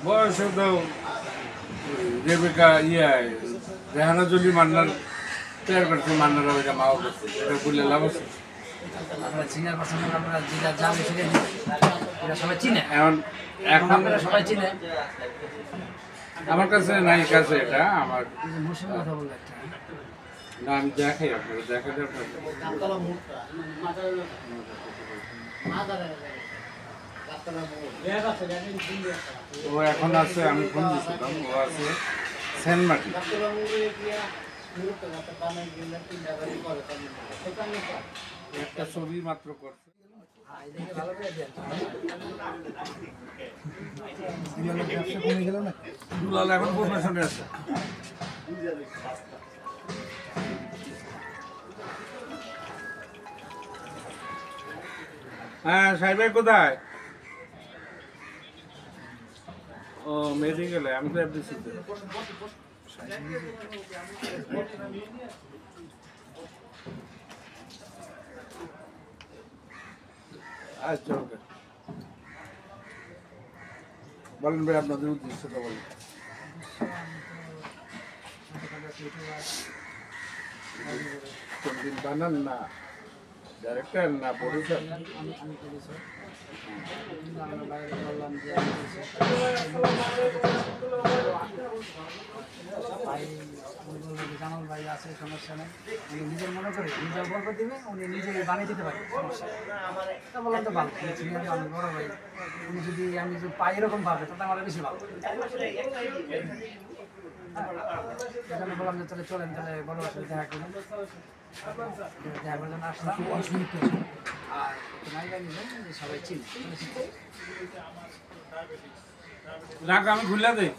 বয়স তো রেবেকা রেহানা জলি মান্নার তৈরি করছে, মান্নারা ওইটা মাও করছে, এটা বললে লাভ আছে। আমরা চিনার পাশে আমরা যেটা জানি সেটা এটা সবাই চিনে, এখন এখন আপনারা সবাই চিনে। আমার কাছে নাই, কাছে এটা আমার মুসলিম কথা বললে একটা না, আমি দেখাই আপনাকে, দেখাতে ও এখন আছে, আমি ফোন দিয়েছিলাম, ও আছে সেনমাটি। একটা ছবি মাত্র করছে। দুলাল এখন প্রফেশনে আছে। হ্যাঁ, সাহেব কোথায়? ও মেডিকেলে, আমি তো এফডিসিতে। আচ্ছা, ওকে, বলেন ভাই আপনাদের উদ্দেশ্যটা বলেন। কোনদিন বানান না ডাইরেক্টর না প্রডিউসার? আমি করেছি। আমরা বাইরে বললাম যে ভাই জামাল ভাই আছে, সমস্যা নেই, উনি নিজের মনে করে নিজের গল্প দিবে, উনি নিজে বানিয়ে দিতে পারে, সমস্যা তা বললাম তো ভালো, আমি বড় ভাই, উনি যদি আমি যদি পাই এরকম ভাবে তাতে আমার বেশি ভালো। এখানে বললাম যে তাহলে চলেন, তাহলে বড় ভাইয়ের সাথে দেখা করুন। দেখা করার জন্য আসলাম, আর নায়িকা নিলেন যে সবাই চিনি। রাগ আমি খুলে দেই।